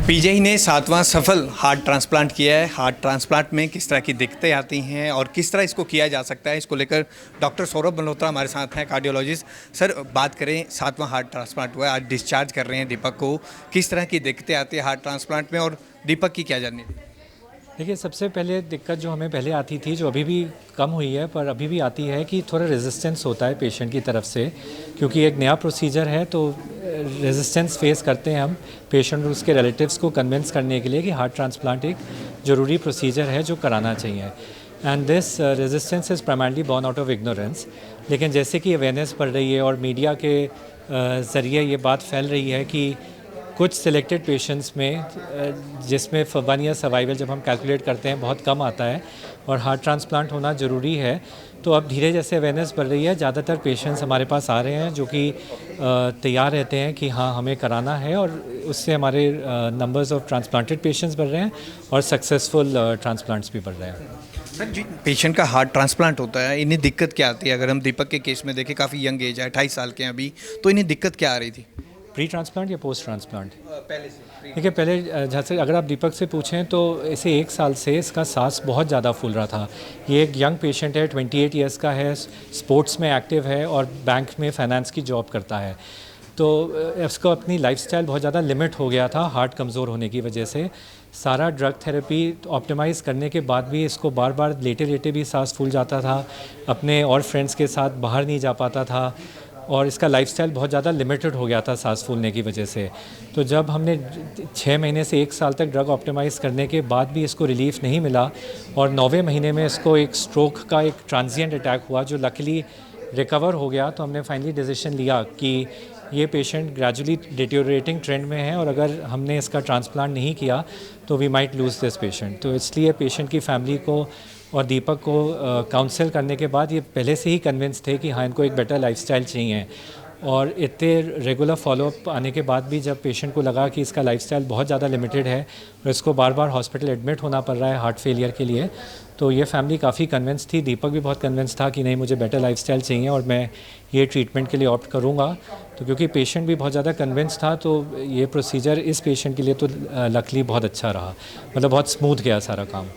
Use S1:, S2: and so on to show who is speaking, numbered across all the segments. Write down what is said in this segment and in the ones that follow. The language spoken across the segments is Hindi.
S1: पीजीआई ने 7वां सफल हार्ट ट्रांसप्लांट किया है। हार्ट ट्रांसप्लांट में किस तरह की दिक्कतें आती हैं और किस तरह इसको किया जा सकता है, इसको लेकर डॉक्टर सौरभ मल्होत्रा हमारे साथ हैं, कार्डियोलॉजिस्ट। सर, बात करें 7वां हार्ट ट्रांसप्लांट हुआ है, आज डिस्चार्ज कर रहे हैं दीपक को। किस तरह की दिक्कतें आती है हार्ट ट्रांसप्लांट में और दीपक की क्या जर्नी?
S2: देखिए, सबसे पहले दिक्कत जो हमें पहले आती थी, जो अभी भी कम हुई है पर अभी भी आती है, कि थोड़ा रेजिस्टेंस होता है पेशेंट की तरफ से, क्योंकि एक नया प्रोसीजर है तो रेजिस्टेंस फेस करते हैं हम पेशेंट और उसके रिलेटिव्स को कन्विंस करने के लिए कि हार्ट ट्रांसप्लांट एक ज़रूरी प्रोसीजर है जो कराना चाहिए। And this resistance is primarily born out of ignorance. लेकिन जैसे कि अवेयरनेस बढ़ रही है और मीडिया के ज़रिए ये बात फैल रही है कि कुछ सिलेक्टेड पेशेंट्स में जिसमें 1 ईयर सर्वाइवल जब हम कैलकुलेट करते हैं बहुत कम आता है और हार्ट ट्रांसप्लांट होना ज़रूरी है, तो अब धीरे जैसे अवेयरनेस बढ़ रही है, ज़्यादातर पेशेंट्स हमारे पास आ रहे हैं जो कि तैयार रहते हैं कि हाँ हमें कराना है, और उससे हमारे नंबर्स ऑफ ट्रांसप्लांटेड पेशेंट्स बढ़ रहे हैं और सक्सेसफुल ट्रांसप्लांट्स भी बढ़ रहे हैं।
S1: सर जी, पेशेंट का हार्ट ट्रांसप्लांट होता है, इन्हें दिक्कत क्या आती है? अगर हम दीपक के केस में देखें, काफ़ी यंग एज है, 28 साल के हैं अभी, तो इन्हें दिक्कत क्या आ रही थी?
S2: प्री ट्रांसप्लांट या पोस्ट ट्रांसप्लांट?
S1: पहले से।
S2: देखिए, पहले जैसे अगर आप दीपक से पूछें तो इसे 1 साल से इसका सांस बहुत ज़्यादा फूल रहा था। ये एक यंग पेशेंट है, 28 ईयर्स का है, स्पोर्ट्स में एक्टिव है और बैंक में फाइनेंस की जॉब करता है। तो इसको अपनी लाइफस्टाइल बहुत ज़्यादा लिमिट हो गया था हार्ट कमज़ोर होने की वजह से। सारा ड्रग थेरेपी ऑप्टिमाइज़ करने के बाद भी इसको बार बार लेटे लेटे भी सांस फूल जाता था, अपने और फ्रेंड्स के साथ बाहर नहीं जा पाता था, और इसका लाइफस्टाइल बहुत ज़्यादा लिमिटेड हो गया था सांस फूलने की वजह से। तो जब हमने 6 महीने से 1 साल तक ड्रग ऑप्टिमाइज़ करने के बाद भी इसको रिलीफ नहीं मिला, और 9वें महीने में इसको एक स्ट्रोक का एक ट्रांजिएंट अटैक हुआ जो लकीली रिकवर हो गया, तो हमने फाइनली डिसीजन लिया कि ये पेशेंट ग्रेजुअली डिटेरियोरेटिंग ट्रेंड में है और अगर हमने इसका ट्रांसप्लांट नहीं किया तो we might lose this patient. तो इसलिए पेशेंट की फैमिली को और दीपक को काउंसिल करने के बाद ये पहले से ही कन्विंस थे कि हाँ इनको एक बेटर लाइफस्टाइल चाहिए, और इतने रेगुलर फॉलोअप आने के बाद भी जब पेशेंट को लगा कि इसका लाइफस्टाइल बहुत ज़्यादा लिमिटेड है और इसको बार बार हॉस्पिटल एडमिट होना पड़ रहा है हार्ट फेलियर के लिए, तो ये फैमिली काफ़ी कन्विंस थी। दीपक भी बहुत कन्विंस था कि नहीं, मुझे बेटर लाइफस्टाइल चाहिए और मैं ये ट्रीटमेंट के लिए ऑप्ट करूँगा। तो क्योंकि पेशेंट भी बहुत ज़्यादा कन्विंस था, तो ये प्रोसीजर इस पेशेंट के लिए तो लकली बहुत अच्छा रहा, मतलब बहुत स्मूथ गया सारा काम।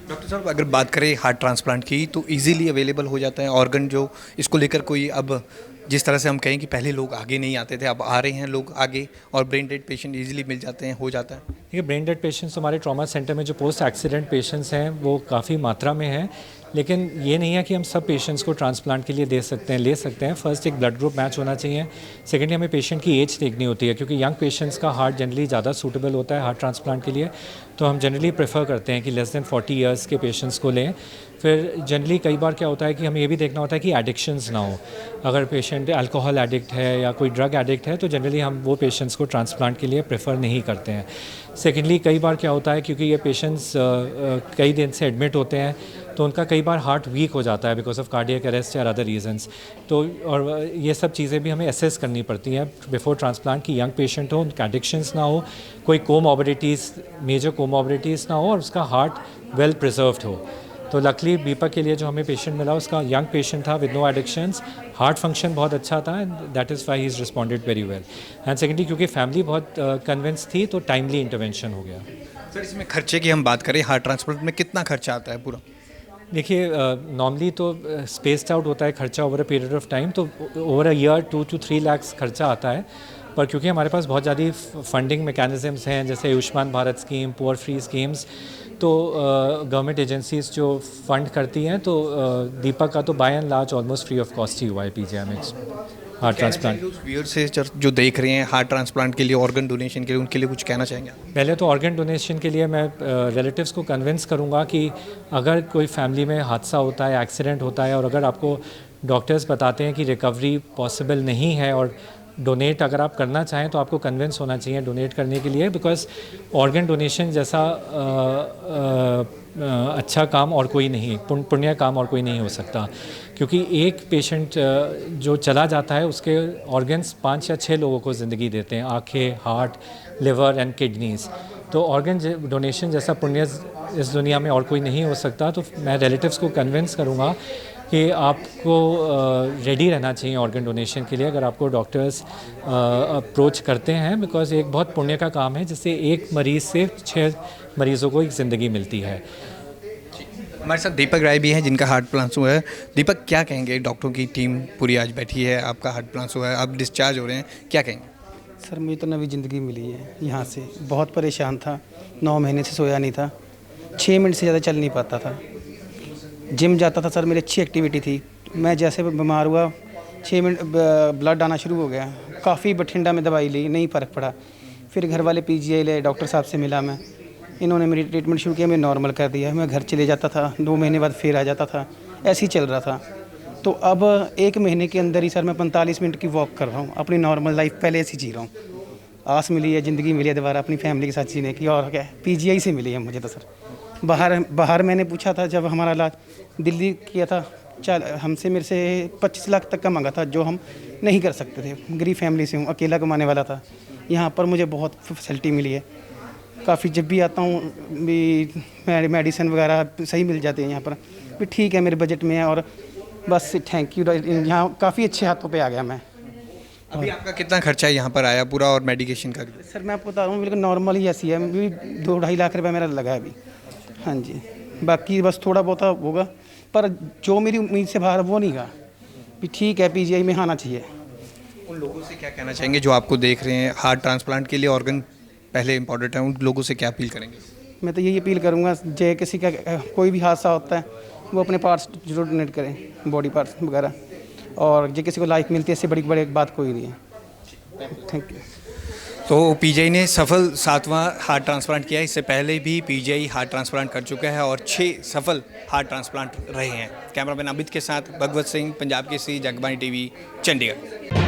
S1: डॉक्टर साहब, अगर बात करें हार्ट ट्रांसप्लांट की, तो इजीली अवेलेबल हो जाता है ऑर्गन, जो इसको लेकर कोई अब जिस तरह से हम कहें कि पहले लोग आगे नहीं आते थे, अब आ रहे हैं लोग आगे और ब्रेन डेड पेशेंट इजीली मिल जाते हैं, हो जाता है।
S2: देखिए, ब्रेन डेड पेशेंट्स हमारे ट्रॉमा सेंटर में जो पोस्ट एक्सीडेंट पेशेंट्स हैं वो काफ़ी मात्रा में हैं, लेकिन ये नहीं है कि हम सब पेशेंट्स को ट्रांसप्लांट के लिए दे सकते हैं, ले सकते हैं। फर्स्ट एक ब्लड ग्रुप मैच होना चाहिए, सेकेंडली हमें पेशेंट की एज देखनी होती है, क्योंकि यंग पेशेंट्स का हार्ट जनरली ज़्यादा सूटेबल होता है हार्ट ट्रांसप्लांट के लिए, तो हम जनरली प्रेफर करते हैं कि लेस दैन 40 ईयर्स के पेशेंट्स को लें। फिर जनरली कई बार क्या होता है कि हमें ये भी देखना होता है कि एडिक्शंस ना हो। अगर पेशेंट अल्कोहल एडिक्ट है या कोई ड्रग एडिक्ट है तो जनरली हम वो पेशेंट्स को ट्रांसप्लांट के लिए प्रेफर नहीं करते हैं। सेकेंडली कई बार क्या होता है, क्योंकि ये पेशेंट्स कई दिन से एडमिट होते हैं, तो उनका कई बार हार्ट वीक हो जाता है बिकॉज ऑफ कार्डियक अरेस्ट या अदर रीजंस। तो और ये सब चीज़ें भी हमें असेस करनी पड़ती हैं बिफोर ट्रांसप्लांट, की यंग पेशेंट हो, उनके एडिक्शंस ना हो, कोई कोमॉर्बिडिटीज़, मेजर कोमॉर्बिडिटीज़ ना हो, और उसका हार्ट वेल प्रिजर्व्ड हो। तो लकली दीपक के लिए जो हमें पेशेंट मिला, उसका यंग पेशेंट था with no addictions, heart function बहुत अच्छा था, and that is why he is responded very well. And secondly क्योंकि फैमिली बहुत कन्विंस थी तो टाइमली इंटरवेंशन हो गया।
S1: सर, इसमें खर्चे की हम बात करें, हार्ट ट्रांसप्लांट में कितना खर्चा आता है पूरा?
S2: देखिए, नॉर्मली तो स्पेस्ड आउट होता है खर्चा over a period of time, तो over a year 2 to 3 lakh खर्चा आता है। पर क्योंकि हमारे पास बहुत ज़्यादा फंडिंग मैकेनिज़म्स हैं, जैसे Ayushman Bharat scheme, poor free schemes, तो गवर्नमेंट एजेंसीज जो फंड करती हैं, तो दीपक का तो by and large almost free of cost ही हुआ है पीजीआई में हार्ट ट्रांसप्लांट।
S1: व्यूअर से जो देख रहे हैं हार्ट ट्रांसप्लांट के लिए, ऑर्गन डोनेशन के लिए, उनके लिए कुछ कहना चाहेंगे?
S2: पहले तो ऑर्गन डोनेशन के लिए मैं रिलेटिव्स को कन्विंस करूंगा कि अगर कोई फैमिली में हादसा होता है, एक्सीडेंट होता है, और अगर आपको डॉक्टर्स बताते हैं कि रिकवरी पॉसिबल नहीं है और डोनेट अगर आप करना चाहें, तो आपको कन्विंस होना चाहिए डोनेट करने के लिए, बिकॉज ऑर्गन डोनेशन जैसा अच्छा काम और कोई नहीं, पुण्य काम और कोई नहीं हो सकता। क्योंकि एक पेशेंट जो चला जाता है उसके ऑर्गन्स 5 या 6 लोगों को ज़िंदगी देते हैं, आँखें, हार्ट, लिवर एंड किडनीज़। तो ऑर्गन डोनेशन जैसा पुण्य इस दुनिया में और कोई नहीं हो सकता। तो मैं रिलेटिव्स को कन्विंस करूँगा कि आपको रेडी रहना चाहिए ऑर्गन डोनेशन के लिए अगर आपको डॉक्टर्स अप्रोच करते हैं, बिकॉज़ एक बहुत पुण्य का काम है जिससे एक मरीज़ से 6 मरीज़ों को एक ज़िंदगी मिलती है।
S1: हमारे साथ दीपक राय भी हैं जिनका हार्ट प्लांट हुआ है। दीपक, क्या कहेंगे? डॉक्टरों की टीम पूरी आज बैठी है, आपका हार्ट प्लांट हुआ है, आप डिस्चार्ज हो रहे हैं, क्या कहेंगे?
S3: सर मुझे तो नवी ज़िंदगी मिली है यहाँ से। बहुत परेशान था, 9 महीने से सोया नहीं था, 6 मिनट से ज़्यादा चल नहीं पाता था। जिम जाता था सर, मेरी अच्छी एक्टिविटी थी। मैं जैसे बीमार हुआ 6 मिनट ब्लड आना शुरू हो गया। काफ़ी बठिंडा में दवाई ली, नहीं फ़र्क पड़ा। फिर घर वाले पीजीआई ले, डॉक्टर साहब से मिला मैं, इन्होंने मेरी ट्रीटमेंट शुरू किया, मैं नॉर्मल कर दिया। मैं घर चले जाता था, 2 महीने बाद फिर आ जाता था, ऐसे ही चल रहा था। तो अब 1 महीने के अंदर ही सर मैं 45 मिनट की वॉक कर रहा हूँ, अपनी नॉर्मल लाइफ पहले ऐसी जी रहा हूँ। आस मिली है, ज़िंदगी मिली है दोबारा अपनी फैमिली के साथ जीने की, और क्या है, पीजीआई से मिली है मुझे तो सर। बाहर मैंने पूछा था, जब हमारा इलाज दिल्ली किया था, हमसे मेरे से 25 लाख तक का मांगा था, जो हम नहीं कर सकते थे। गरीब फैमिली से हूँ, अकेला कमाने वाला था। यहाँ पर मुझे बहुत फैसिलिटी मिली है, काफ़ी जब भी आता हूँ भी मेडिसिन वगैरह सही मिल जाती है यहाँ पर भी, ठीक है, मेरे बजट में है। और बस थैंक यू, यहाँ काफ़ी अच्छे हाथों पे आ गया मैं।
S1: अभी आपका कितना खर्चा यहाँ पर आया पूरा और मेडिकेशन का?
S3: सर मैं आपको बता रहा हूँ, बिल्कुल नॉर्मल ही ऐसी है, भी 2-2.5 लाख रुपये मेरा लगा है अभी। हाँ जी, बाकी बस थोड़ा बहुत होगा, पर जो मेरी उम्मीद से बाहर वो नहीं गा भी, ठीक है, पीजीआई में आना चाहिए।
S1: उन लोगों से क्या कहना चाहेंगे जो आपको देख रहे हैं? हार्ट ट्रांसप्लांट के लिए ऑर्गन पहले इंपॉर्टेंट है, उन लोगों से क्या अपील करेंगे?
S3: मैं तो यही अपील करूँगा, जो किसी का कोई भी हादसा होता है वो अपने पार्ट्स जरूर डोनेट करें, बॉडी पार्ट्स वगैरह, और जो किसी को लाइफ मिलती है, इससे बड़ी बात कोई नहीं है। Thank you.
S1: तो पीजीआई ने सफल 7वां हार्ट ट्रांसप्लांट किया है। इससे पहले भी पीजीआई हार्ट ट्रांसप्लांट कर चुका है और 6 सफल हार्ट ट्रांसप्लांट रहे हैं। कैमरामैन अमित के साथ भगवत सिंह, पंजाब केसरी, जगबानी टीवी, चंडीगढ़।